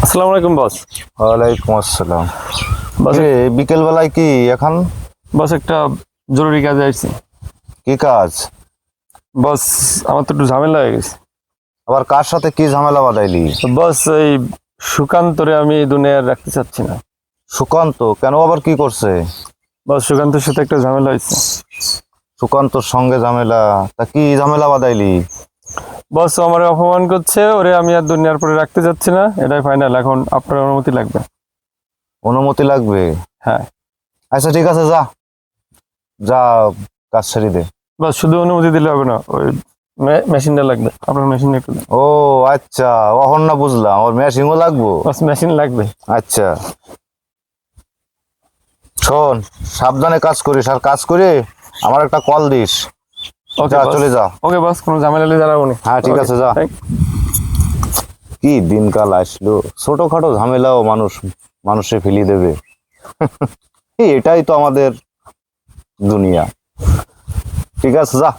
আসসালামু আলাইকুম বস। ওয়ালাইকুম আসসালাম। বস বিকেল বেলায় কি এখন বস একটা জরুরি কাজে আসছি। কি কাজ? বস আমার তো একটু ঝামেলা হয়ে গেছে। আবার কার সাথে কি ঝামেলা বাঁধাইলি? তো বস এই সুকান্তরে আমি এই দুনিয়ায় রাখতে চাচ্ছি না। সুকান্ত কেন আবার কি করছে? বস সুকান্তের সাথে একটা ঝামেলা হয়েছে। সুকান্তর সঙ্গে ঝামেলা? তা কি ঝামেলা বাঁধাইলি? বস ও আমার অপমান করছে, ওরে আমি আর দুনিয়ার পরে রাখতে চাচ্ছি না, এটাই ফাইনাল। এখন আপনার অনুমতি লাগবে। অনুমতি লাগবে? হ্যাঁ আচ্ছা ঠিক আছে, যা যা কাজ ছেড়ে দে। বস শুধু অনুমতি দিলে হবে না, ওই মেশিনটা লাগবে, আপনার মেশিন একটু দেন। ও আচ্ছা, অহন না বুঝলাম, ওর মেশিনও লাগবো। বস মেশিন লাগবে। আচ্ছা শোন, সাবধানে কাজ করিস, আর কাজ করে আমার একটা কল দিস। ওকে যা, বস। চলে যা। ওকে বস, কোনো ঝামেলা হলে জানাবো নি। হ্যাঁ, ঠিক Okay, আছে, যা। thank- কি দিনকাল আসলো, ছোটখাটো ঝামেলাও মানুষে ফেলি দেবে। এটাই তো আমাদের দুনিয়া। ঠিক আছে, যা।